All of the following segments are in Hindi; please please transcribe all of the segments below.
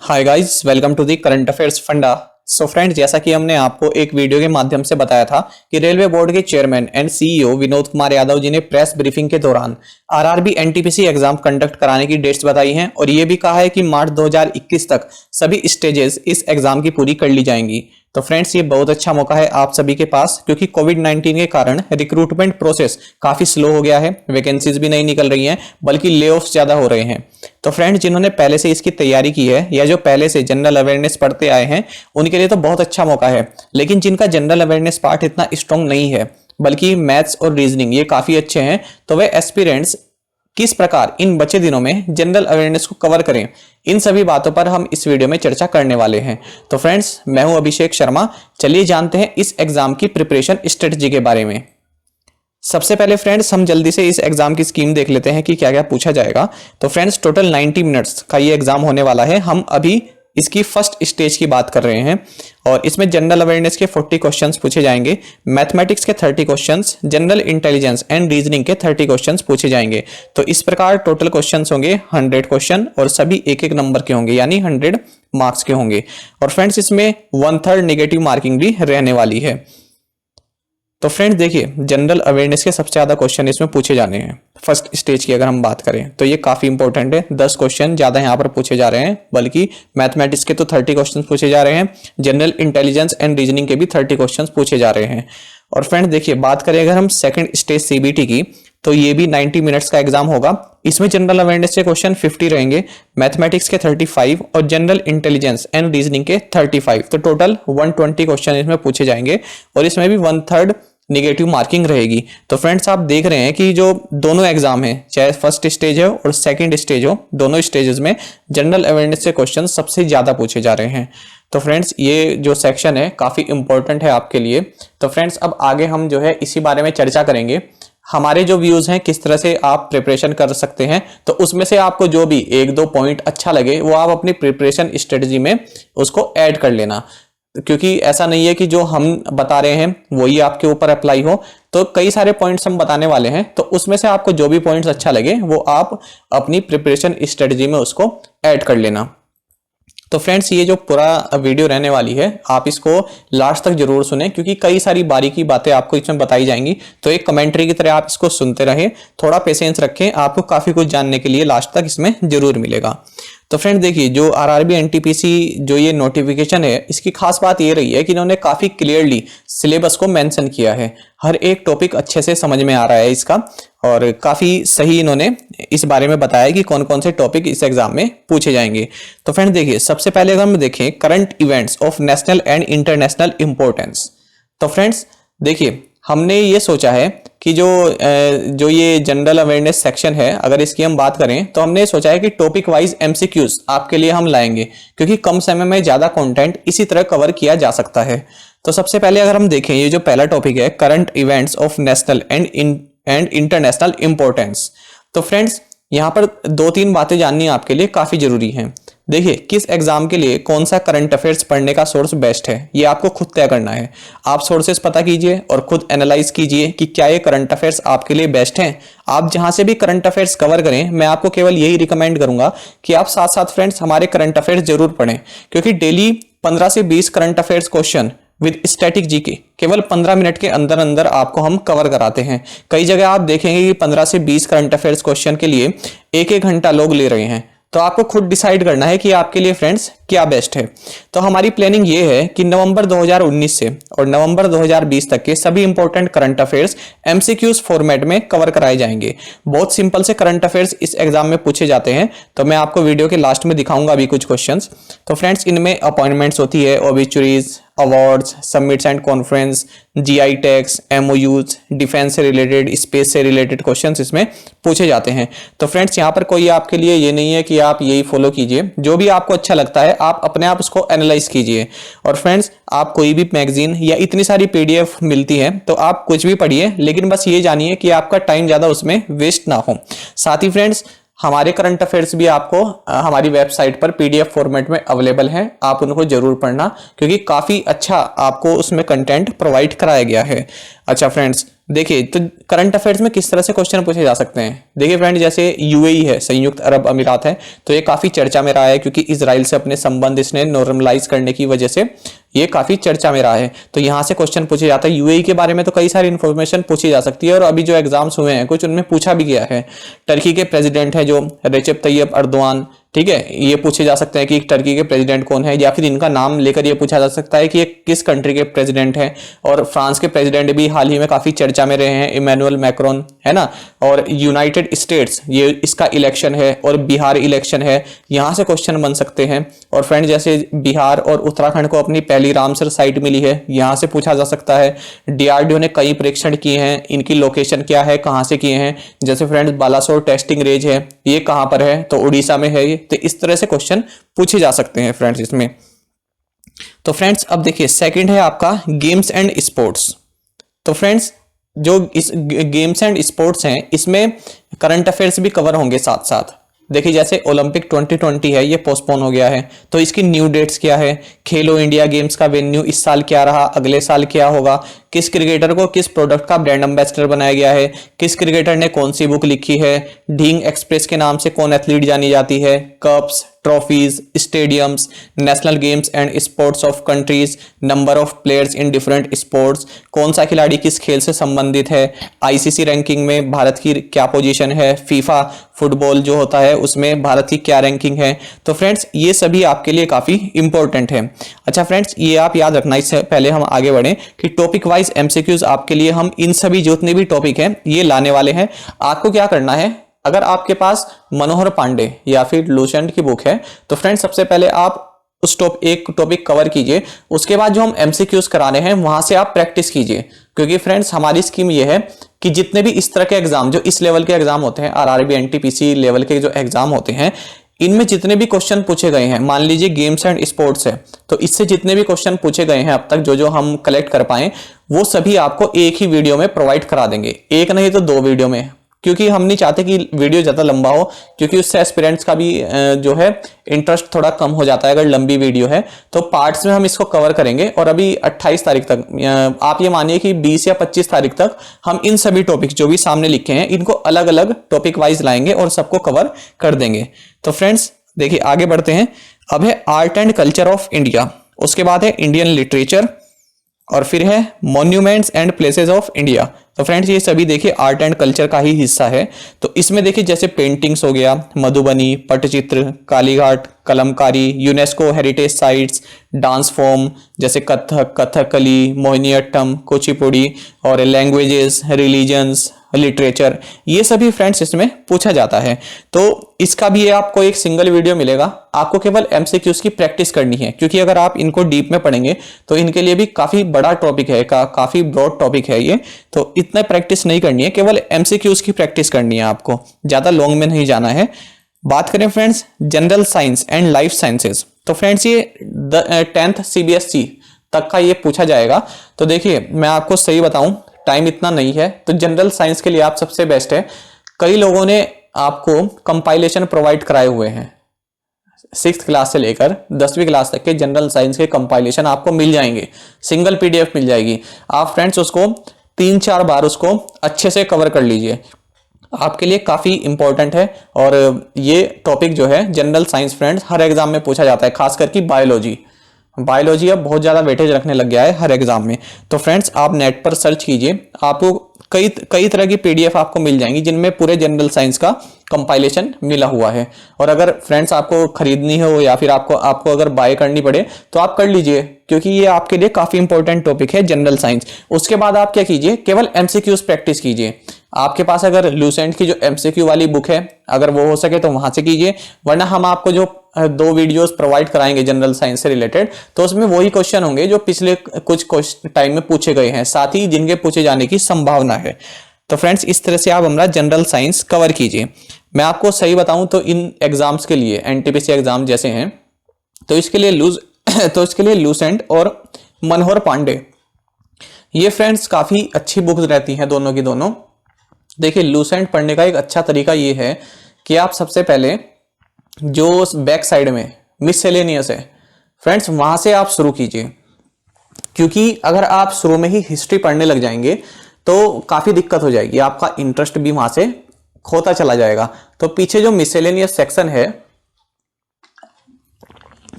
Hi guys, welcome to the current affairs funda. So friends, जैसा कि हमने आपको एक वीडियो के माध्यम से बताया था कि रेलवे बोर्ड के chairman and CEO Vinod Kumar Yadav ji ने प्रेस ब्रीफिंग के दौरान आरआरबी एनटीपीसी एग्जाम कंडक्ट कराने की डेट्स बताई हैं और ये भी कहा है कि मार्च 2021 तक सभी स्टेजेस इस एग्जाम की पूरी कर ली जाएंगी। तो फ्रेंड्स, ये बहुत अच्छा मौका है आप सभी के पास, क्योंकि कोविड-19 के कारण रिक्रूटमेंट प्रोसेस काफी स्लो हो गया है, वैकेंसीज भी नहीं निकल रही हैं, बल्कि ले ऑफ्स ज्यादा हो रहे हैं। तो फ्रेंड्स, जिन्होंने पहले से इसकी तैयारी की है या जो पहले से जनरल अवेयरनेस पढ़ते आए हैं, उनके लिए तो बहुत अच्छा मौका है। लेकिन जिनका जनरल अवेयरनेस पार्ट इतना स्ट्रॉन्ग नहीं है, बल्कि मैथ्स और रीजनिंग ये काफी अच्छे हैं, तो वे एस्पिरेंट्स किस प्रकार इन बचे दिनों में जनरल अवेयरनेस को कवर करें, इन सभी बातों पर हम इस वीडियो में चर्चा करने वाले हैं। तो फ्रेंड्स, मैं हूं अभिषेक शर्मा। चलिए जानते हैं इस एग्जाम की प्रिपरेशन स्ट्रेटजी के बारे में। सबसे पहले फ्रेंड्स, हम जल्दी से इस एग्जाम की स्कीम देख लेते हैं कि क्या क्या पूछा जाएगा। तो फ्रेंड्स, टोटल 90 मिनट्स का ये एग्जाम होने वाला है। हम अभी इसकी फर्स्ट स्टेज की बात कर रहे हैं और इसमें जनरल अवेयरनेस के 40 क्वेश्चंस पूछे जाएंगे, मैथमेटिक्स के 30 questions, general intelligence and reasoning के 30 क्वेश्चंस पूछे जाएंगे। तो इस प्रकार टोटल क्वेश्चंस होंगे 100 क्वेश्चन और सभी एक एक नंबर के होंगे, यानी 100 मार्क्स के होंगे। और फ्रेंड्स, इसमें 1/3 नेगेटिव मार्किंग भी रहने वाली है। तो फ्रेंड्स देखिए, जनरल अवेयरनेस के सबसे ज्यादा क्वेश्चन इसमें पूछे जाने हैं। फर्स्ट स्टेज की अगर हम बात करें तो ये काफी इंपॉर्टेंट है। 10 क्वेश्चन ज्यादा यहाँ पर पूछे जा रहे हैं, बल्कि मैथमेटिक्स के तो 30 क्वेश्चन पूछे जा रहे हैं, जनरल इंटेलिजेंस एंड रीजनिंग के भी 30 क्वेश्चन पूछे जा रहे हैं। और फ्रेंड्स देखिए, बात करें अगर हम सेकंड स्टेज सीबीटी की, तो ये भी 90 मिनट्स का एग्जाम होगा। इसमें जनरल अवेयरनेस के क्वेश्चन 50 रहेंगे, मैथमेटिक्स के 35 और जनरल इंटेलिजेंस एंड रीजनिंग के 35। तो टोटल 120 क्वेश्चन इसमें पूछे जाएंगे और इसमें भी 1/3 निगेटिव मार्किंग रहेगी। तो फ्रेंड्स, आप देख रहे हैं कि जो दोनों एग्जाम है, चाहे फर्स्ट स्टेज हो और सेकंड स्टेज हो, दोनों स्टेजेस में जनरल अवेयरनेस से क्वेश्चन सबसे ज्यादा पूछे जा रहे हैं। तो फ्रेंड्स, ये जो सेक्शन है काफी इंपॉर्टेंट है आपके लिए। तो फ्रेंड्स, अब आगे हम जो है इसी बारे में चर्चा करेंगे। हमारे जो व्यूज हैं, किस तरह से आप प्रिपरेशन कर सकते हैं, तो उसमें से आपको जो भी 1-2 पॉइंट अच्छा लगे वो आप अपनी प्रिपरेशन स्ट्रेटजी में उसको ऐड कर लेना, क्योंकि ऐसा नहीं है कि जो हम बता रहे हैं वही आपके ऊपर अप्लाई हो। तो कई सारे पॉइंट्स हम बताने वाले हैं, तो उसमें से आपको जो भी पॉइंट्स अच्छा लगे वो आप अपनी प्रिपरेशन स्ट्रेटजी में उसको ऐड कर लेना। तो फ्रेंड्स, ये जो पूरा वीडियो रहने वाली है, आप इसको लास्ट तक जरूर सुने, क्योंकि कई सारी बारीकी बातें आपको इसमें बताई जाएंगी। तो एक कमेंट्री की तरह आप इसको सुनते रहें, थोड़ा पेशेंस रखें, आपको काफी कुछ जानने के लिए लास्ट तक इसमें जरूर मिलेगा। तो फ्रेंड देखिए, जो आरआरबी एनटीपीसी जो ये नोटिफिकेशन है, इसकी खास बात ये रही है कि इन्होंने काफी क्लियरली सिलेबस को मेंशन किया है। हर एक टॉपिक अच्छे से समझ में आ रहा है इसका, और काफी सही इन्होंने इस बारे में बताया कि कौन कौन से टॉपिक इस एग्जाम में पूछे जाएंगे। तो फ्रेंड देखिए, सबसे पहले अगर हम देखें current events of national and international importance. तो फ्रेंड्स देखिए, हमने ये सोचा है कि जो ये जनरल अवेयरनेस सेक्शन है, अगर इसकी हम बात करें तो हमने सोचा है कि टॉपिक वाइज एमसीक्यूज आपके लिए हम लाएंगे, क्योंकि कम समय में ज्यादा कंटेंट इसी तरह कवर किया जा सकता है। तो सबसे पहले अगर हम देखें, ये जो पहला टॉपिक है current events of national and international importance. तो फ्रेंड्स, यहाँ पर 2-3 बातें जाननी आपके लिए काफी जरूरी हैं। देखिए, किस एग्जाम के लिए कौन सा करंट अफेयर्स पढ़ने का सोर्स बेस्ट है, ये आपको खुद तय करना है। आप सोर्सेस पता कीजिए और खुद एनालाइज कीजिए कि क्या ये करंट अफेयर्स आपके लिए बेस्ट हैं। आप जहां से भी करंट अफेयर्स कवर करें, मैं आपको केवल यही रिकमेंड करूंगा कि आप साथ साथ फ्रेंड्स हमारे करंट अफेयर्स जरूर पढ़ें, क्योंकि डेली 15 से 20 current affairs question with static GK केवल 15 मिनट के अंदर अंदर आपको हम कवर कराते हैं। कई जगह आप देखेंगे कि 15 से 20 करंट अफेयर्स क्वेश्चन के लिए 1-1 घंटा लोग ले रहे हैं। तो आपको खुद डिसाइड करना है कि आपके लिए फ्रेंड्स क्या बेस्ट है। तो हमारी प्लानिंग ये है कि नवंबर 2019 से और नवंबर 2020 तक के सभी important current affairs MCQs format में कवर कराए जाएंगे। बहुत सिंपल से करंट अफेयर्स इस एग्जाम में पूछे जाते हैं, तो मैं आपको वीडियो के लास्ट में दिखाऊंगा अभी कुछ क्वेश्चंस। तो फ्रेंड्स, इनमें अपॉइंटमेंट्स होती है, obituaries, awards, summits and conference, GI tags, MOUs, defence से रिलेटेड, स्पेस से रिलेटेड क्वेश्चंस इसमें पूछे जाते हैं। तो फ्रेंड्स, यहाँ पर कोई आपके लिए ये नहीं है कि आप यही फॉलो कीजिए, जो भी आपको अच्छा लगता है आप अपने आप उसको एनालाइज कीजिए। और फ्रेंड्स, आप कोई भी मैगजीन या इतनी सारी पीडीएफ मिलती है तो आप कुछ भी पढ़िए, लेकिन बस ये जानिए कि आपका टाइम ज्यादा उसमें वेस्ट ना हो। साथ ही फ्रेंड्स, हमारे करंट अफेयर्स भी आपको हमारी वेबसाइट पर पीडीएफ फॉर्मेट में अवेलेबल हैं, आप उनको जरूर पढ़ना क्योंकि काफ़ी अच्छा आपको उसमें कंटेंट प्रोवाइड कराया गया है। अच्छा फ्रेंड्स, देखिए तो करंट अफेयर्स में किस तरह से क्वेश्चन पूछे जा सकते हैं। देखिए फ्रेंड, जैसे यूएई है, संयुक्त अरब अमीरात है, तो ये काफ़ी चर्चा में रहा है क्योंकि इजराइल से अपने संबंध इसने नॉर्मलाइज करने की वजह से ये काफ़ी चर्चा में रहा है। तो यहाँ से क्वेश्चन पूछे जाता है। यूएई के बारे में तो कई सारी इन्फॉर्मेशन पूछी जा सकती है और अभी जो एग्जाम्स हुए हैं कुछ उनमें पूछा भी गया है। टर्की के प्रेसिडेंट है जो रेसिप तैयब अर्दोआन, ठीक है, ये पूछे जा सकते हैं कि टर्की के प्रेसिडेंट कौन है, या फिर इनका नाम लेकर ये पूछा जा सकता है कि ये किस कंट्री के प्रेसिडेंट हैं। और फ्रांस के प्रेसिडेंट भी हाल ही में काफी चर्चा में रहे हैं, इमैनुअल मैक्रोन, है ना। और यूनाइटेड स्टेट्स, ये इसका इलेक्शन है, और बिहार इलेक्शन है, यहाँ से क्वेश्चन बन सकते हैं। और फ्रेंड, जैसे बिहार और उत्तराखंड को अपनी पहली रामसर साइट मिली है, यहाँ से पूछा जा सकता है। डीआरडीओ ने कई परीक्षण किए हैं, इनकी लोकेशन क्या है, कहाँ से किए हैं। जैसे फ्रेंड्स बालासोर टेस्टिंग रेंज है, ये कहाँ पर है, तो उड़ीसा में है ये। तो इस तरह से क्वेश्चन पूछे जा सकते हैं फ्रेंड्स इसमें। तो फ्रेंड्स अब देखिए सेकंड है आपका गेम्स एंड स्पोर्ट्स। तो फ्रेंड्स जो इस गेम्स एंड स्पोर्ट्स हैं इसमें करंट अफेयर्स भी कवर होंगे साथ साथ। देखिए जैसे ओलंपिक 2020 है, ये पोस्टपोन हो गया है, तो इसकी न्यू डेट्स क्या है। खेलो इंडिया गेम्स का वेन्यू इस साल क्या रहा, अगले साल क्या होगा। किस क्रिकेटर को किस प्रोडक्ट का ब्रांड एम्बेसडर बनाया गया है। किस क्रिकेटर ने कौन सी बुक लिखी है। ढींग एक्सप्रेस के नाम से कौन एथलीट जानी जाती है। Cups, trophies, stadiums, national games and sports of countries, number of players in different sports, कौन सा खिलाड़ी किस खेल से संबंधित है। आईसीसी रैंकिंग में भारत की क्या पोजीशन है। फीफा फुटबॉल जो होता है उसमें भारत की क्या रैंकिंग है। तो फ्रेंड्स ये सभी आपके लिए काफी इंपॉर्टेंट है। अच्छा फ्रेंड्स, ये आप याद रखना, इससे पहले हम आगे बढ़े कि टॉपिक वाइज एमसीक्यूज आपके लिए हम इन सभी जितने भी टॉपिक हैं ये लाने वाले हैं। आपको क्या करना है, अगर आपके पास मनोहर पांडे या फिर लूसेंट की बुक है तो फ्रेंड्स सबसे पहले आप उस एक टॉपिक कवर कीजिए। उसके बाद जो हम एमसीक्यूज कराने हैं वहां से आप प्रैक्टिस कीजिए, क्योंकि फ्रेंड्स हमारी स्कीम ये है कि जितने भी इस तरह के एग्जाम, जो इस लेवल के एग्जाम होते हैं, आरआरबी एनटीपीसी लेवल के जो एग्जाम होते हैं, इनमें जितने भी क्वेश्चन पूछे गए हैं, मान लीजिए गेम्स एंड स्पोर्ट्स है, तो इससे जितने भी क्वेश्चन पूछे गए हैं अब तक जो जो हम कलेक्ट कर पाए, वो सभी आपको एक ही वीडियो में प्रोवाइड करा देंगे। एक नहीं तो 2 वीडियो में, क्योंकि हम नहीं चाहते कि वीडियो ज़्यादा लंबा हो, क्योंकि उससे एस्पिरेंट्स का भी जो है इंटरेस्ट थोड़ा कम हो जाता है अगर लंबी वीडियो है। तो पार्ट्स में हम इसको कवर करेंगे और अभी 28 तारीख तक, आप ये मानिए कि 20 या 25 तारीख तक हम इन सभी टॉपिक जो भी सामने लिखे हैं इनको अलग अलग टॉपिक वाइज लाएंगे और सबको कवर कर देंगे। तो फ्रेंड्स देखिए आगे बढ़ते हैं। अब है art and culture of India, उसके बाद है इंडियन लिटरेचर, और फिर है monuments and places of India. तो फ्रेंड्स ये सभी देखिए आर्ट एंड कल्चर का ही हिस्सा है। तो इसमें देखिए जैसे पेंटिंग्स हो गया, Madhubani, Patachitra, Kalighat, Kalamkari, UNESCO heritage sites, dance form जैसे कथक, कथकली, मोहिनीअट्टम, कुचिपुड़ी, और लैंग्वेजेस, रिलीजन्स, लिटरेचर, ये सभी फ्रेंड्स इसमें पूछा जाता है। तो इसका भी आपको एक सिंगल वीडियो मिलेगा, आपको केवल एमसीक्यूज की प्रैक्टिस करनी है, क्योंकि अगर आप इनको डीप में पढ़ेंगे तो इनके लिए भी काफी बड़ा टॉपिक है, काफी ब्रॉड टॉपिक है ये। तो इतना प्रैक्टिस नहीं करनी है, केवल एमसीक्यूज की प्रैक्टिस करनी है, आपको ज्यादा लॉन्ग में नहीं जाना है। बात करें friends general science and life sciences, तो फ्रेंड्स ये 10th सीबीएसई तक का ये पूछा जाएगा। तो देखिए मैं आपको सही बताऊं, टाइम इतना नहीं है, तो जनरल साइंस के लिए आप सबसे बेस्ट है, कई लोगों ने आपको कंपाइलेशन प्रोवाइड कराए हुए हैं। 6th क्लास से लेकर 10वीं क्लास तक के जनरल साइंस के कंपाइलेशन आपको मिल जाएंगे, सिंगल पीडीएफ मिल जाएगी। आप फ्रेंड्स उसको 3-4 बार उसको अच्छे से कवर कर लीजिए, आपके लिए काफ़ी इंपॉर्टेंट है। और ये टॉपिक जो है जनरल साइंस फ्रेंड्स हर एग्जाम में पूछा जाता है, खास करके बायोलॉजी अब बहुत ज़्यादा वेटेज रखने लग गया है हर एग्जाम में। तो फ्रेंड्स आप नेट पर सर्च कीजिए, आपको कई तरह की पीडीएफ आपको मिल जाएंगी जिनमें पूरे जनरल साइंस का कंपाइलेशन मिला हुआ है। और अगर फ्रेंड्स आपको खरीदनी हो या फिर आपको अगर बाय करनी पड़े तो आप कर लीजिए, क्योंकि ये आपके लिए काफ़ी इंपॉर्टेंट टॉपिक है जनरल साइंस। उसके बाद आप क्या कीजिए, केवल एमसीक्यूज प्रैक्टिस कीजिए। आपके पास अगर लूसेंट की जो एमसीक्यू वाली बुक है, अगर वो हो सके तो वहां से कीजिए, वरना हम आपको जो 2 वीडियोस प्रोवाइड कराएंगे जनरल साइंस से रिलेटेड, तो उसमें वही क्वेश्चन होंगे जो पिछले कुछ टाइम में पूछे गए हैं, साथ ही जिनके पूछे जाने की संभावना है। तो फ्रेंड्स इस तरह से आप हमारा जनरल साइंस कवर कीजिए। मैं आपको सही बताऊं तो इन एग्जाम्स के लिए, एनटीपीसी एग्जाम जैसे हैं, तो इसके लिए लूसेंट और मनोहर पांडे, ये फ्रेंड्स काफी अच्छी बुक्स रहती हैं दोनों की दोनों। देखिए लूसेंट पढ़ने का एक अच्छा तरीका ये है कि आप सबसे पहले जो बैक साइड में मिससेलेनियस है फ्रेंड्स, वहां से आप शुरू कीजिए, क्योंकि अगर आप शुरू में ही हिस्ट्री पढ़ने लग जाएंगे तो काफी दिक्कत हो जाएगी, आपका इंटरेस्ट भी वहां से खोता चला जाएगा। तो पीछे जो मिससेलेनियस सेक्शन है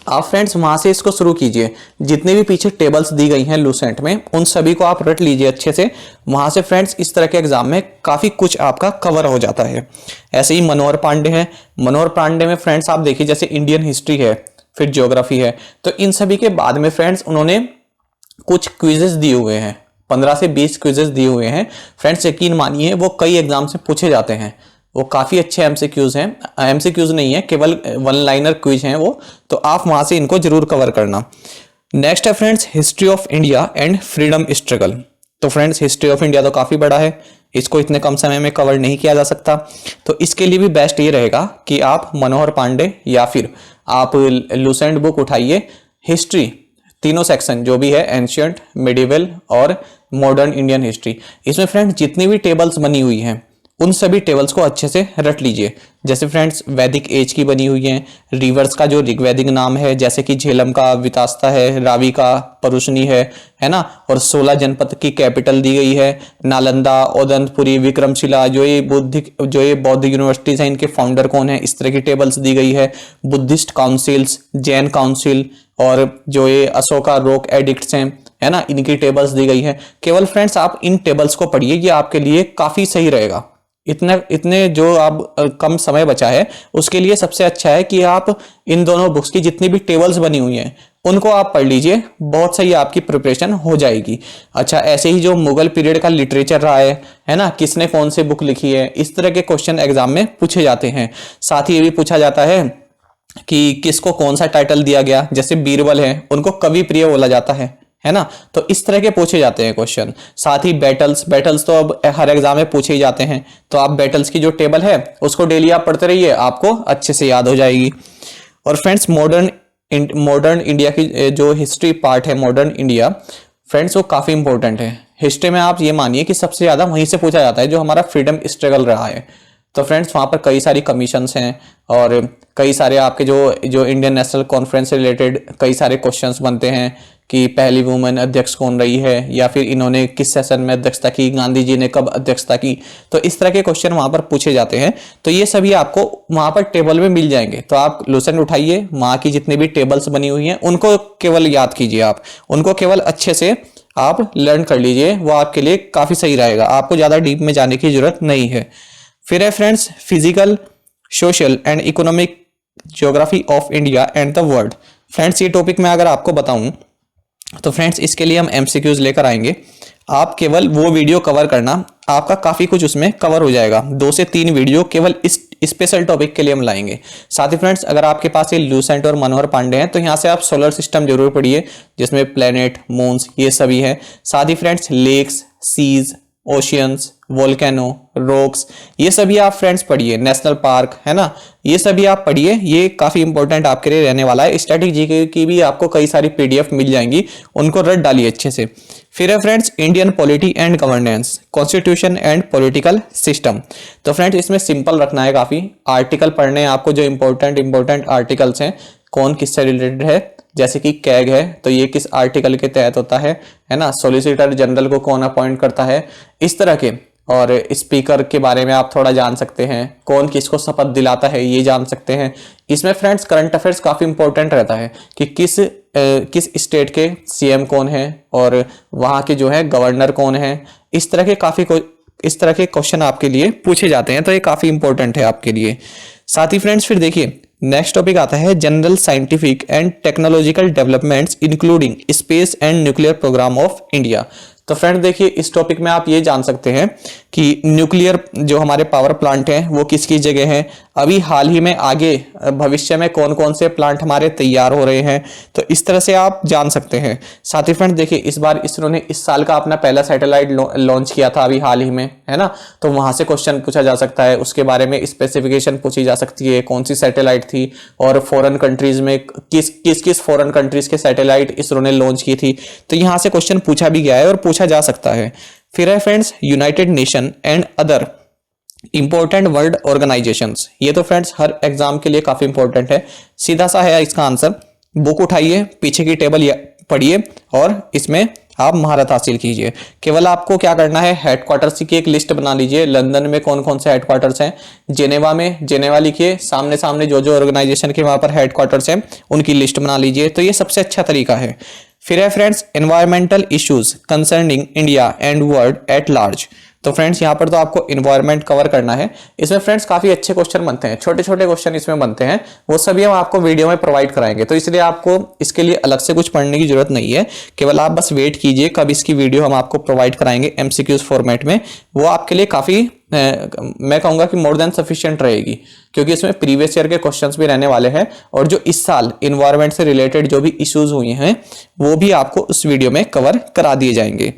आप फ्रेंड्स वहां से इसको शुरू कीजिए। जितने भी पीछे टेबल्स दी गई हैं लूसेंट में उन सभी को आप रट लीजिए अच्छे से। वहां से फ्रेंड्स इस तरह के एग्जाम में काफी कुछ आपका कवर हो जाता है। ऐसे ही मनोहर पांडे है, मनोहर पांडे में फ्रेंड्स आप देखिए जैसे इंडियन हिस्ट्री है, फिर ज्योग्राफी है, तो इन सभी के बाद में फ्रेंड्स उन्होंने कुछ क्विजेस दिए हुए हैं, 15 से 20 क्विजेस दिए हुए हैं फ्रेंड्स। यकीन मानिए वो कई एग्जाम से पूछे जाते हैं, वो काफी अच्छे एमसीक्यूज हैं, एमसीक्यूज नहीं है केवल वन लाइनर क्विज हैं वो, तो आप वहां से इनको जरूर कवर करना। नेक्स्ट है friends history of India and freedom struggle. तो फ्रेंड्स हिस्ट्री ऑफ इंडिया तो काफी बड़ा है, इसको इतने कम समय में कवर नहीं किया जा सकता, तो इसके लिए भी बेस्ट ये रहेगा कि आप मनोहर पांडे या फिर आप लूसेंट बुक उठाइए। हिस्ट्री तीनों सेक्शन जो भी है, एंशियंट, मिडिवल और मॉडर्न इंडियन हिस्ट्री, इसमें फ्रेंड्स जितनी भी टेबल्स बनी हुई हैं उन सभी टेबल्स को अच्छे से रट लीजिए। जैसे फ्रेंड्स वैदिक एज की बनी हुई है, रिवर्स का जो ऋग्वैदिक नाम है जैसे कि झेलम का वितास्ता है, रावी का परुशनी है ना, और 16 जनपद की कैपिटल दी गई है, नालंदा, ओदंतपुरी, विक्रमशिला, जो ये बौद्ध यूनिवर्सिटीज हैं इनके फाउंडर कौन है, इस तरह की टेबल्स दी गई है। बुद्धिस्ट काउंसिल्स, जैन काउंसिल और जो ये अशोका रॉक एडिक्ट्स हैं है ना, इनकी टेबल्स दी गई है। केवल फ्रेंड्स आप इन टेबल्स को पढ़िए, ये आपके लिए काफी सही रहेगा। इतने जो आप कम समय बचा है उसके लिए सबसे अच्छा है कि आप इन दोनों बुक्स की जितनी भी टेबल्स बनी हुई हैं उनको आप पढ़ लीजिए, बहुत सही आपकी प्रिपरेशन हो जाएगी। अच्छा, ऐसे ही जो मुगल पीरियड का लिटरेचर रहा है ना, किसने कौन सी बुक लिखी है, इस तरह के क्वेश्चन एग्जाम में पूछे जाते हैं। साथ ही ये भी पूछा जाता है कि किसको कौन सा टाइटल दिया गया, जैसे बीरबल है उनको कवि प्रिय बोला जाता है ना, तो इस तरह के पूछे जाते हैं क्वेश्चन। साथ ही बैटल्स तो अब हर एग्जाम में पूछे ही जाते हैं, तो आप बैटल्स की जो टेबल है उसको डेली आप पढ़ते रहिए, आपको अच्छे से याद हो जाएगी। और फ्रेंड्स मॉडर्न इंडिया की जो हिस्ट्री पार्ट है, मॉडर्न इंडिया फ्रेंड्स वो काफी इंपॉर्टेंट है। हिस्ट्री में आप ये मानिए कि सबसे ज्यादा वहीं से पूछा जाता है जो हमारा फ्रीडम स्ट्रगल रहा है। तो फ्रेंड्स वहाँ पर कई सारी कमीशंस हैं और कई सारे आपके जो इंडियन नेशनल कॉन्फ्रेंस से रिलेटेड कई सारे क्वेश्चंस बनते हैं कि पहली वुमेन अध्यक्ष कौन रही है, या फिर इन्होंने किस सेशन में अध्यक्षता की, गांधी जी ने कब अध्यक्षता की, तो इस तरह के क्वेश्चन वहाँ पर पूछे जाते हैं। तो ये सभी आपको वहाँ पर टेबल में मिल जाएंगे, तो आप लूसेंट उठाइए, वहाँ की जितनी भी टेबल्स बनी हुई हैं उनको केवल याद कीजिए, आप उनको केवल अच्छे से आप लर्न कर लीजिए, वो आपके लिए काफ़ी सही रहेगा, आपको ज़्यादा डीप में जाने की जरूरत नहीं है। फिर है friends physical, social and economic geography of India and the world. Friends ये टॉपिक मैं अगर आपको बताऊं तो फ्रेंड्स इसके लिए हम एमसीक्यूज लेकर आएंगे, आप केवल वो वीडियो कवर करना, आपका काफ़ी कुछ उसमें कवर हो जाएगा। 2 से 3 वीडियो केवल इस स्पेशल टॉपिक के लिए हम लाएंगे। साथ ही फ्रेंड्स अगर आपके पास ये लूसेंट और मनोहर पांडे हैं तो यहाँ से आप सोलर सिस्टम जरूर पढ़िए, जिसमें प्लेनेट, मून्स ये सभी है। साथ ही friends lakes, seas, oceans, volcano, rocks ये सभी आप फ्रेंड्स पढ़िए, नेशनल पार्क है ना, ये सभी आप पढ़िए, ये काफ़ी इंपॉर्टेंट आपके लिए रहने वाला है। स्टैटिक जीके की भी आपको कई सारी पीडीएफ मिल जाएंगी, उनको रट डालिए अच्छे से। फिर है friends Indian polity and governance, constitution and political system. तो फ्रेंड्स इसमें सिंपल रखना है, काफ़ी आर्टिकल पढ़ने हैं आपको, जो इंपॉर्टेंट आर्टिकल्स हैं, कौन किससे रिलेटेड है, जैसे कि कैग है तो ये किस आर्टिकल के तहत होता है ना, सॉलिसिटर जनरल को कौन अपॉइंट करता है, इस तरह के। और स्पीकर के बारे में आप थोड़ा जान सकते हैं, कौन किसको शपथ दिलाता है ये जान सकते हैं। इसमें फ्रेंड्स करंट अफेयर्स काफ़ी इंपॉर्टेंट रहता है कि किस स्टेट के सीएम कौन है और वहाँ के जो है गवर्नर कौन है, इस तरह के क्वेश्चन आपके लिए पूछे जाते हैं, तो ये काफ़ी इंपॉर्टेंट है आपके लिए। साथ ही फ्रेंड्स फिर देखिए नेक्स्ट टॉपिक आता है general scientific and technological developments including space and nuclear program of India. तो फ्रेंड देखिए इस टॉपिक में आप ये जान सकते हैं कि न्यूक्लियर जो हमारे पावर प्लांट हैं वो किसकी जगह हैं, अभी हाल ही में आगे भविष्य में कौन कौन से प्लांट हमारे तैयार हो रहे हैं, तो इस तरह से आप जान सकते हैं। साथ ही फ्रेंड देखिए इस बार इसरो ने इस साल का अपना पहला सैटेलाइट लॉन्च किया था अभी हाल ही में, है ना, तो वहां से क्वेश्चन पूछा जा सकता है, उसके बारे में स्पेसिफिकेशन पूछी जा सकती है, कौन सी सैटेलाइट थी और फॉरेन कंट्रीज में किस फॉरेन कंट्रीज के सैटेलाइट इसरो ने लॉन्च की थी, तो यहाँ से क्वेश्चन पूछा भी गया है और पूछा जा सकता है। फिर है friends United nation and other important world organisations, ये तो फ्रेंड्स हर एग्जाम के लिए काफी इंपॉर्टेंट है। सीधा सा है इसका आंसर, बुक उठाइए, पीछे की टेबल पढ़िए और इसमें आप महारत हासिल कीजिए। केवल आपको क्या करना है, हेडक्वार्टर्स की एक लिस्ट बना लीजिए। लंदन में कौन कौन से हेडक्वार्टर्स हैं, जेनेवा में जेनेवा लिखिए, सामने सामने जो जो ऑर्गेनाइजेशन के वहां पर हेडक्वार्टर्स हैं उनकी लिस्ट बना लीजिए। तो ये सबसे अच्छा तरीका है। फिर है friends environmental issues concerning India and world at large. तो फ्रेंड्स यहाँ पर तो आपको इन्वायरमेंट कवर करना है। इसमें फ्रेंड्स काफी अच्छे क्वेश्चन बनते हैं, छोटे छोटे क्वेश्चन इसमें बनते हैं, वो सभी हम आपको वीडियो में प्रोवाइड कराएंगे। तो इसलिए आपको इसके लिए अलग से कुछ पढ़ने की जरूरत नहीं है, केवल आप बस वेट कीजिए कब इसकी वीडियो हम आपको प्रोवाइड कराएंगे एमसीक्यूज फॉर्मेट में। वो आपके लिए काफी मैं कहूंगा कि मोर देन सफिशिएंट रहेगी, क्योंकि इसमें प्रीवियस ईयर के क्वेश्चंस भी रहने वाले हैं और जो इस साल इन्वायरमेंट से रिलेटेड जो भी इश्यूज हुए हैं वो भी आपको उस वीडियो में कवर करा दिए जाएंगे।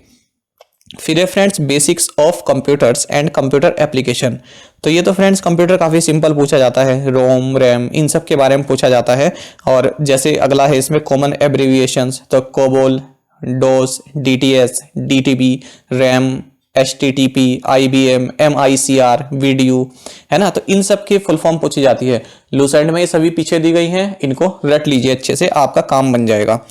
फिर है friends basics of computers and computer application. तो ये तो फ्रेंड्स कंप्यूटर काफ़ी सिंपल पूछा जाता है, रोम रैम इन सब के बारे में पूछा जाता है। और जैसे अगला है इसमें कॉमन एब्रीविएशंस, तो COBOL, DOS, DTS, DTB, RAM, HTTP, IBM, MICR, VDU, है ना। तो इन सब की फुल फॉर्म पूछी जाती है। लूसेंट में ये सभी पीछे दी गई हैं, इनको रट लीजिए अच्छे से, आपका काम बन जाएगा।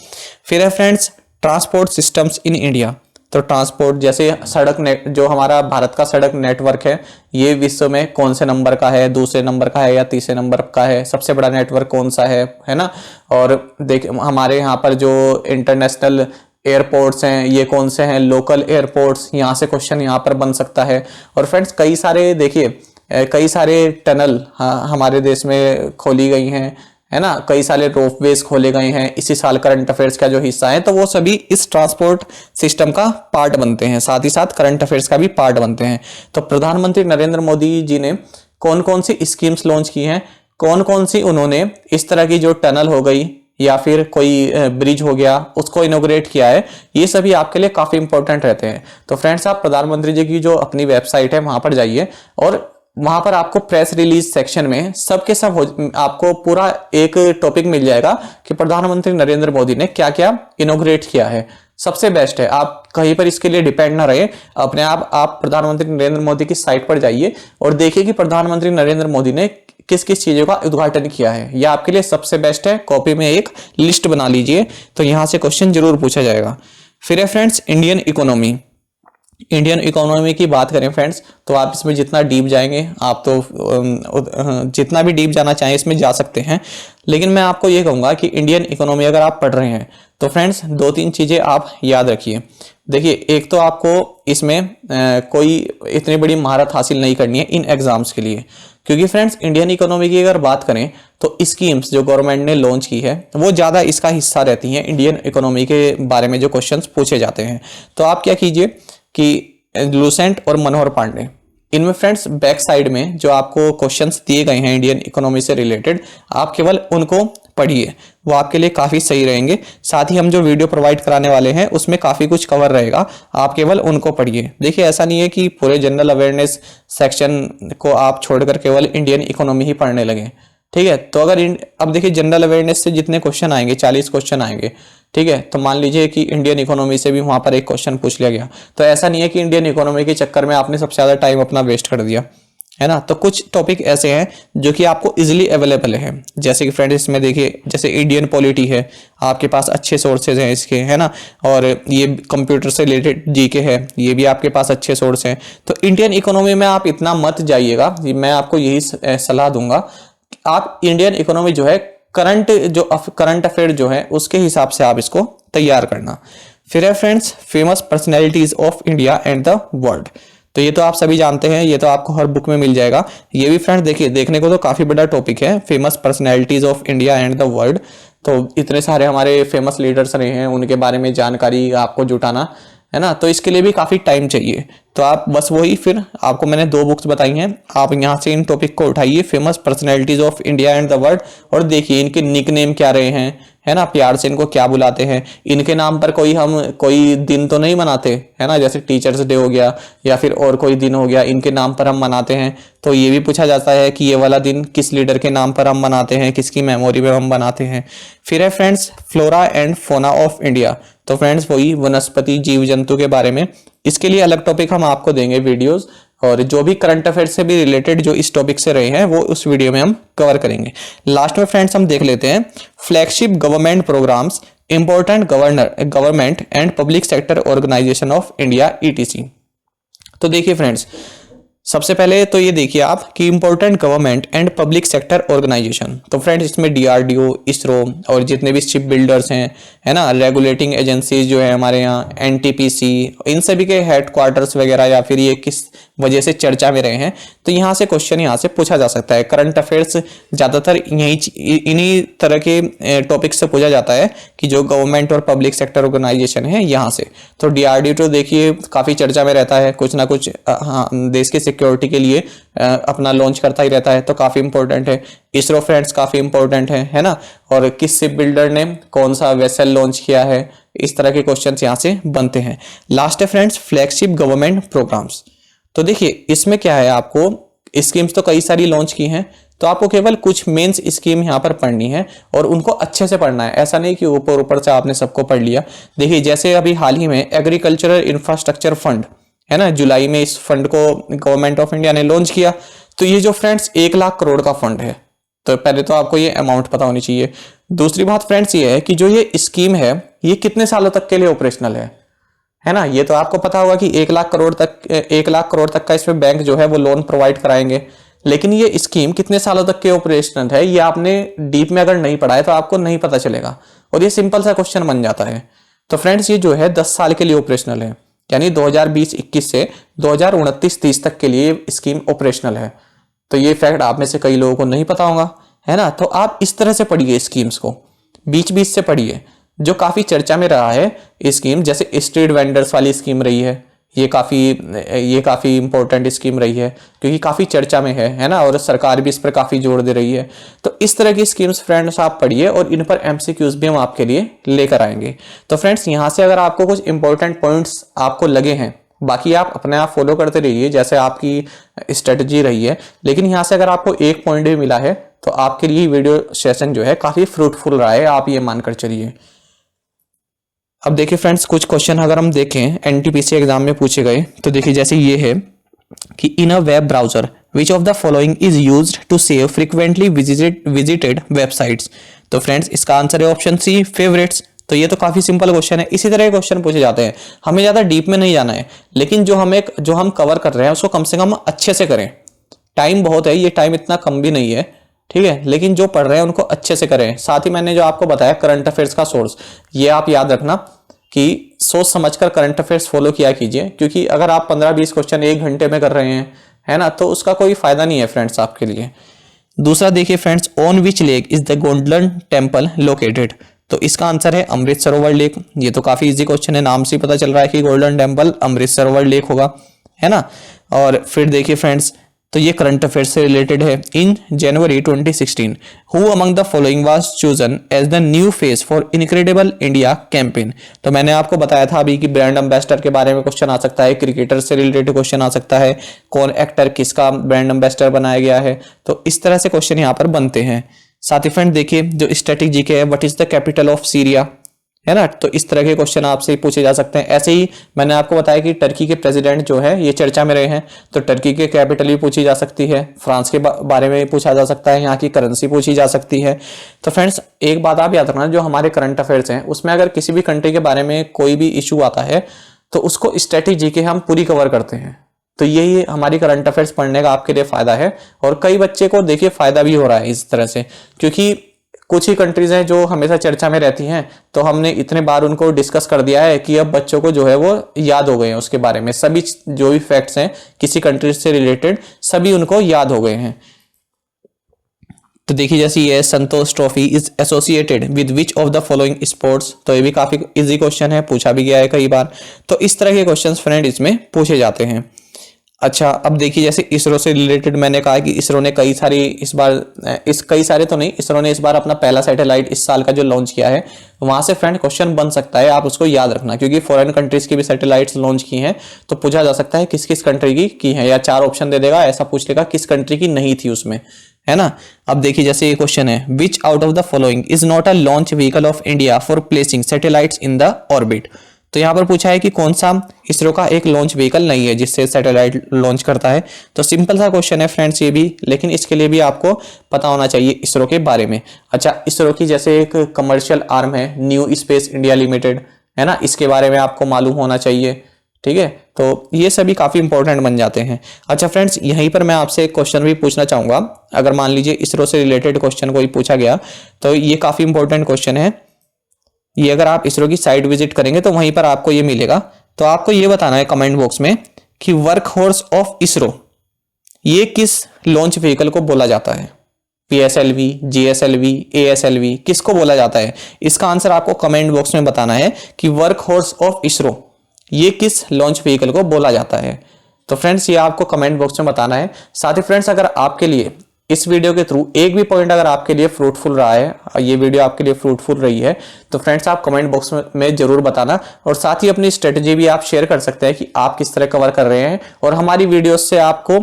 फिर है friends transport systems in India. तो ट्रांसपोर्ट जैसे सड़क नेट, जो हमारा भारत का सड़क नेटवर्क है, ये विश्व में कौन से नंबर का है, दूसरे नंबर का है या तीसरे नंबर का है, सबसे बड़ा नेटवर्क कौन सा है ना। और देख हमारे यहाँ पर जो इंटरनेशनल एयरपोर्ट्स हैं ये कौन से हैं, लोकल एयरपोर्ट्स, यहाँ से क्वेश्चन यहाँ पर बन सकता है। और फ्रेंड्स कई सारे देखिए कई सारे टनल हमारे देश में खोली गई हैं, है ना। कई सारे रोपवेज खोले गए हैं इसी साल, करंट अफेयर्स का जो हिस्सा है, तो वो सभी इस ट्रांसपोर्ट सिस्टम का पार्ट बनते हैं, साथ ही साथ करंट अफेयर्स का भी पार्ट बनते हैं। तो प्रधानमंत्री नरेंद्र मोदी जी ने कौन कौन सी स्कीम्स लॉन्च की हैं, कौन कौन सी उन्होंने इस तरह की जो टनल हो गई या फिर कोई ब्रिज हो गया उसको इनोग्रेट किया है, ये सभी आपके लिए काफी इंपॉर्टेंट रहते हैं। तो फ्रेंड्स आप प्रधानमंत्री जी की जो अपनी वेबसाइट है वहां पर जाइए और वहां पर आपको प्रेस रिलीज सेक्शन में सबके सब आपको पूरा एक टॉपिक मिल जाएगा कि प्रधानमंत्री नरेंद्र मोदी ने क्या क्या इनोग्रेट किया है। सबसे बेस्ट है, आप कहीं पर इसके लिए डिपेंड ना रहे, अपने आप प्रधानमंत्री नरेंद्र मोदी की साइट पर जाइए और देखिए कि प्रधानमंत्री नरेंद्र मोदी ने किस किस चीजों का उद्घाटन किया है। यह आपके लिए सबसे बेस्ट है। कॉपी में एक लिस्ट बना लीजिए, तो यहां से क्वेश्चन जरूर पूछा जाएगा। फिर है friends Indian economy. Indian economy की बात करें फ्रेंड्स, तो आप इसमें जितना डीप जाएंगे, आप तो जितना भी डीप जाना चाहें इसमें जा सकते हैं। लेकिन मैं आपको ये कहूँगा कि इंडियन इकोनॉमी अगर आप पढ़ रहे हैं तो फ्रेंड्स दो तीन चीज़ें आप याद रखिए। देखिए एक तो आपको इसमें कोई इतनी बड़ी महारत हासिल नहीं करनी है इन एग्जाम्स के लिए, क्योंकि फ्रेंड्स इंडियन इकोनॉमी की अगर बात करें तो स्कीम्स जो गवर्नमेंट ने लॉन्च की है वो ज़्यादा इसका हिस्सा रहती हैं। इंडियन इकोनॉमी के बारे में जो क्वेश्चंस पूछे जाते हैं, तो आप क्या कीजिए कि लूसेंट और मनोहर पांडे, इनमें फ्रेंड्स बैक साइड में जो आपको क्वेश्चंस दिए गए हैं इंडियन इकोनॉमी से रिलेटेड, आप केवल उनको पढ़िए, वो आपके लिए काफ़ी सही रहेंगे। साथ ही हम जो वीडियो प्रोवाइड कराने वाले हैं उसमें काफ़ी कुछ कवर रहेगा, आप केवल उनको पढ़िए। देखिए ऐसा नहीं है कि पूरे जनरल अवेयरनेस सेक्शन को आप छोड़कर केवल इंडियन इकोनॉमी ही पढ़ने लगे, ठीक है। तो अगर अब देखिए जनरल अवेयरनेस से जितने क्वेश्चन आएंगे 40 क्वेश्चन आएंगे, ठीक है। तो मान लीजिए कि इंडियन इकोनॉमी से भी वहां पर एक क्वेश्चन पूछ लिया गया, तो ऐसा नहीं है कि इंडियन इकोनॉमी के चक्कर में आपने सबसे ज्यादा टाइम अपना वेस्ट कर दिया, है ना। तो कुछ टॉपिक ऐसे हैं जो कि आपको इजीली अवेलेबल है, जैसे कि फ्रेंड्स इसमें देखिए जैसे इंडियन पॉलिटी है, आपके पास अच्छे सोर्सेज हैं इसके, है ना। और ये कंप्यूटर से रिलेटेड जीके है, ये भी आपके पास अच्छे सोर्स हैं। तो इंडियन इकोनॉमी में आप इतना मत जाइएगा, मैं आपको यही सलाह दूंगा। आप इंडियन इकोनॉमी जो है करंट अफेयर जो है उसके हिसाब से आप इसको तैयार करना। फिर है friends famous personalities of India and the world. तो ये तो आप सभी जानते हैं, ये तो आपको हर बुक में मिल जाएगा। ये भी फ्रेंड्स देखिए देखने को तो काफी बड़ा टॉपिक है, famous personalities of India and the world. तो इतने सारे हमारे फेमस लीडर्स रहे हैं, उनके बारे में जानकारी आपको जुटाना है ना, तो इसके लिए भी काफी टाइम चाहिए। तो आप बस वही, फिर आपको मैंने 2 बुक्स बताई हैं, आप यहाँ से इन टॉपिक को उठाइए, famous personalities of India and the world, और देखिए इनके निक नेम क्या रहे हैं, है ना, प्यार से इनको क्या बुलाते हैं। इनके नाम पर कोई दिन तो नहीं मनाते, है ना, जैसे टीचर्स डे हो गया या फिर और कोई दिन हो गया, इनके नाम पर हम मनाते हैं। तो ये भी पूछा जाता है कि ये वाला दिन किस लीडर के नाम पर हम मनाते हैं, किसकी मेमोरी में हम मनाते हैं। फिर है friends flora and fauna of India. तो फ्रेंड्स वही वनस्पति जीव जंतु के बारे में, इसके लिए अलग टॉपिक हम आपको देंगे वीडियोस, और जो भी करंट अफेयर से भी रिलेटेड जो इस टॉपिक से रहे हैं वो उस वीडियो में हम कवर करेंगे। लास्ट में फ्रेंड्स हम देख लेते हैं flagship government programs, important government and public sector organization of India ETC। तो देखिए फ्रेंड्स, सबसे पहले तो ये देखिए आप कि important government and public sector organization, तो फ्रेंड्स इसमें DRDO, इसरो और जितने भी शिप बिल्डर्स हैं, है ना, रेगुलेटिंग एजेंसीज जो है हमारे यहाँ NTPC, इन सभी के हेडक्वार्टर्स वगैरह या फिर ये किस वजह से चर्चा में रहे हैं, तो यहाँ से क्वेश्चन यहाँ से पूछा जा सकता है। करंट अफेयर्स ज़्यादातर इन्हीं तरह के टॉपिक से पूछा जाता है कि जो गवर्नमेंट और पब्लिक सेक्टर ऑर्गेनाइजेशन है यहाँ से। तो DRDO तो देखिए काफ़ी चर्चा में रहता है, कुछ ना कुछ हाँ देश के सिक्योरिटी के लिए अपना लॉन्च करता ही रहता है, तो काफ़ी इंपॉर्टेंट है। इसरो फ्रेंड्स काफ़ी इंपॉर्टेंट है ना, और किस शिप बिल्डर ने कौन सा वेसल लॉन्च किया है, इस तरह के क्वेश्चन यहाँ से बनते हैं। लास्ट है फ्रेंड्स फ्लैगशिप गवर्नमेंट प्रोग्राम्स। तो देखिए इसमें क्या है, आपको स्कीम्स तो कई सारी लॉन्च की हैं, तो आपको केवल कुछ मेंस स्कीम यहाँ पर पढ़नी है और उनको अच्छे से पढ़ना है। ऐसा नहीं कि ऊपर ऊपर से आपने सबको पढ़ लिया। देखिए जैसे अभी हाल ही में एग्रीकल्चरल इंफ्रास्ट्रक्चर फंड है ना, जुलाई में इस फंड को गवर्नमेंट ऑफ इंडिया ने लॉन्च किया। तो ये जो फ्रेंड्स 1 लाख करोड़ का फंड है, तो पहले तो आपको ये अमाउंट पता होनी चाहिए। दूसरी बात फ्रेंड्स ये है कि जो ये स्कीम है ये कितने सालों तक के लिए ऑपरेशनल है ना। ये तो आपको पता होगा कि 1 लाख करोड़ तक का इसमें बैंक जो है वो लोन प्रोवाइड कराएंगे, लेकिन ये स्कीम कितने सालों तक के ऑपरेशनल है ये आपने डीप में अगर नहीं पढ़ा है तो आपको नहीं पता चलेगा, और ये सिंपल सा क्वेश्चन बन जाता है। तो फ्रेंड्स ये जो है 10 साल के लिए ऑपरेशनल है, यानी 2020-21 से 2029-30 तक के लिए स्कीम ऑपरेशनल है। तो ये फैक्ट आप में से कई लोगों को नहीं पता होगा, है ना। तो आप इस तरह से पढ़िए स्कीम्स को, बीच बीच से पढ़िए। जो काफ़ी चर्चा में रहा है स्कीम, जैसे स्ट्रीट वेंडर्स वाली स्कीम रही है, ये काफ़ी इंपॉर्टेंट स्कीम रही है क्योंकि काफ़ी चर्चा में है ना, और सरकार भी इस पर काफ़ी जोर दे रही है। तो इस तरह की स्कीम्स फ्रेंड्स आप पढ़िए और इन पर MCQs भी हम आपके लिए लेकर आएंगे। तो फ्रेंड्स यहाँ से अगर आपको कुछ इंपॉर्टेंट पॉइंट्स आपको लगे हैं, बाकी आप अपने आप फॉलो करते रहिए जैसे आपकी स्ट्रेटजी रही है, लेकिन यहाँ से अगर आपको एक पॉइंट भी मिला है तो आपके लिए वीडियो सेशन जो है काफ़ी फ्रूटफुल रहा है, आप ये मानकर चलिए। अब देखिए फ्रेंड्स कुछ क्वेश्चन अगर हम देखें NTPC एग्जाम में पूछे गए, तो देखिए जैसे ये है कि in a web browser which of the following is used to save frequently visited websites. तो फ्रेंड्स इसका आंसर है ऑप्शन C, फेवरेट्स। तो ये तो काफी सिंपल क्वेश्चन है, इसी तरह के क्वेश्चन पूछे जाते हैं, हमें ज्यादा डीप में नहीं जाना है, लेकिन जो हम कवर कर रहे हैं उसको कम से कम अच्छे से करें। टाइम बहुत है, ये टाइम इतना कम भी नहीं है, ठीक है, लेकिन जो पढ़ रहे हैं उनको अच्छे से करें। साथ ही मैंने जो आपको बताया करंट अफेयर्स का सोर्स, ये आप याद रखना कि सोच समझकर करंट अफेयर्स फॉलो किया कीजिए, क्योंकि अगर आप 15-20 क्वेश्चन 1 घंटे में कर रहे हैं, है ना, तो उसका कोई फायदा नहीं है फ्रेंड्स आपके लिए। दूसरा देखिए friends, on which lake is the golden temple located. तो इसका आंसर है अमृत सरोवर लेक। ये तो काफी इजी क्वेश्चन है, नाम से पता चल रहा है कि golden temple Amrit Sarovar lake होगा, है ना। और फिर देखिए फ्रेंड्स, तो ये करंट अफेयर से रिलेटेड है। In January 2016 who among the following was chosen as the new face for Incredible India campaign. तो मैंने आपको बताया था अभी कि ब्रांड एम्बेसडर के बारे में क्वेश्चन आ सकता है, क्रिकेटर से रिलेटेड क्वेश्चन आ सकता है, कौन एक्टर किसका ब्रांड एम्बेसडर बनाया गया है। तो इस तरह से क्वेश्चन यहाँ पर बनते हैं। साथ ही फ्रेंड देखिए जो स्टैटिक जीके है, what is the capital of Syria, है ना। तो इस तरह के क्वेश्चन आपसे पूछे जा सकते हैं। ऐसे ही मैंने आपको बताया कि टर्की के प्रेसिडेंट जो है ये चर्चा में रहे हैं, तो टर्की के कैपिटल भी पूछी जा सकती है, फ्रांस के बारे में पूछा जा सकता है, यहाँ की करेंसी पूछी जा सकती है। तो फ्रेंड्स एक बात आप याद रखना, जो हमारे करंट अफेयर्स हैं उसमें अगर किसी भी कंट्री के बारे में कोई भी इशू आता है तो उसको स्टैटिक जीके हम पूरी कवर करते हैं। तो यही हमारी करंट अफेयर्स पढ़ने का आपके लिए फायदा है, और कई बच्चे को देखिए फायदा भी हो रहा है इस तरह से, क्योंकि कुछ ही कंट्रीज हैं जो हमेशा चर्चा में रहती हैं, तो हमने इतने बार उनको डिस्कस कर दिया है कि अब बच्चों को जो है वो याद हो गए हैं, उसके बारे में सभी जो भी फैक्ट्स हैं किसी कंट्री से रिलेटेड सभी उनको याद हो गए हैं। तो देखिए जैसे ये Santosh trophy is associated with which of the following sports. तो ये भी काफी इजी क्वेश्चन है, पूछा भी गया है कई बार। तो इस तरह के क्वेश्चंस फ्रेंड इसमें पूछे जाते हैं। अच्छा अब देखिए जैसे इसरो से रिलेटेड मैंने कहा कि इसरो ने कई सारे तो नहीं, इसरो ने इस बार अपना पहला सैटेलाइट इस साल का जो लॉन्च किया है, वहां से फ्रेंड क्वेश्चन बन सकता है, आप उसको याद रखना, क्योंकि फॉरेन कंट्रीज की भी सैटेलाइट्स लॉन्च की हैं, तो पूछा जा सकता है किस किस कंट्री की है, या 4 ऑप्शन दे देगा, ऐसा पूछ लेगा किस कंट्री की नहीं थी उसमें, है ना। अब देखिए जैसे ये क्वेश्चन है, विच out of the following is not a launch vehicle of India for placing satellites in the orbit. तो यहाँ पर पूछा है कि कौन सा इसरो का एक लॉन्च व्हीकल नहीं है जिससे सैटेलाइट लॉन्च करता है। तो सिंपल सा क्वेश्चन है फ्रेंड्स ये भी, लेकिन इसके लिए भी आपको पता होना चाहिए इसरो के बारे में। अच्छा, इसरो की जैसे एक कमर्शियल आर्म है न्यू स्पेस इंडिया लिमिटेड, है ना, इसके बारे में आपको मालूम होना चाहिए। ठीक है, तो ये सभी काफी इंपॉर्टेंट बन जाते हैं। अच्छा फ्रेंड्स, यहीं पर मैं आपसे एक क्वेश्चन भी पूछना चाहूंगा। अगर मान लीजिए इसरो से रिलेटेड क्वेश्चन कोई पूछा गया तो ये काफी इंपॉर्टेंट क्वेश्चन है। ये अगर आप इसरो की साइट विजिट करेंगे तो वहीं पर आपको ये मिलेगा। तो आपको ये बताना है कमेंट बॉक्स में कि वर्क हॉर्स ऑफ इसरो ये किस लॉन्च व्हीकल को बोला जाता है। PSLV, GSLV, ASLV किसको बोला जाता है? इसका आंसर आपको कमेंट बॉक्स में बताना है कि वर्क हॉर्स ऑफ इसरो ये किस लॉन्च व्हीकल को बोला जाता है। तो फ्रेंड्स ये आपको कमेंट बॉक्स में बताना है। साथ ही फ्रेंड्स अगर आपके लिए इस वीडियो के थ्रू एक भी पॉइंट अगर आपके लिए फ्रूटफुल रहा है, ये वीडियो आपके लिए फ्रूटफुल रही है, तो फ्रेंड्स आप कमेंट बॉक्स में जरूर बताना। और साथ ही अपनी स्ट्रेटजी भी आप शेयर कर सकते हैं कि आप किस तरह कवर कर रहे हैं और हमारी वीडियोस से आपको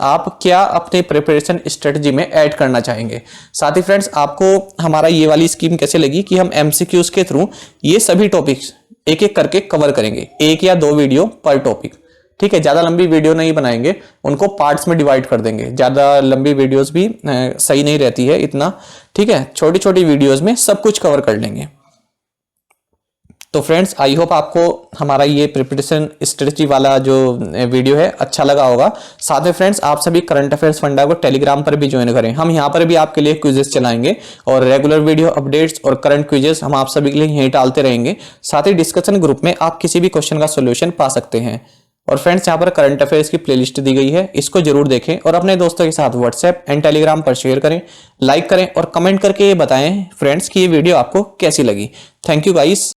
आप क्या अपने प्रिपरेशन स्ट्रेटजी में ऐड करना चाहेंगे। साथ ही फ्रेंड्स आपको हमारा ये वाली स्कीम कैसे लगी कि हम MCQs के थ्रू ये सभी टॉपिक्स एक एक करके कवर करेंगे, 1 या 2 वीडियो पर टॉपिक। ठीक है, ज्यादा लंबी वीडियो नहीं बनाएंगे, उनको पार्ट्स में डिवाइड कर देंगे। ज्यादा लंबी वीडियोस भी सही नहीं रहती है इतना। ठीक है, छोटी छोटी वीडियोस में सब कुछ कवर कर लेंगे। तो फ्रेंड्स आई होप आपको हमारा ये प्रिपरेशन स्ट्रेटजी वाला जो वीडियो है अच्छा लगा होगा। साथ में फ्रेंड्स आप सभी करंट अफेयर्स फंडा को टेलीग्राम पर भी ज्वाइन करें। हम यहाँ पर भी आपके लिए क्विजेस चलाएंगे और रेगुलर वीडियो अपडेट्स और करंट क्विजेस हम आप सभी के लिए यहीं डालते रहेंगे। साथ ही डिस्कशन ग्रुप में आप किसी भी क्वेश्चन का सोल्यूशन पा सकते हैं। और फ्रेंड्स यहाँ पर करंट अफेयर्स की प्लेलिस्ट दी गई है, इसको जरूर देखें और अपने दोस्तों के साथ व्हाट्सएप एंड टेलीग्राम पर शेयर करें, लाइक करें और कमेंट करके ये बताएं फ्रेंड्स कि ये वीडियो आपको कैसी लगी। Thank you guys.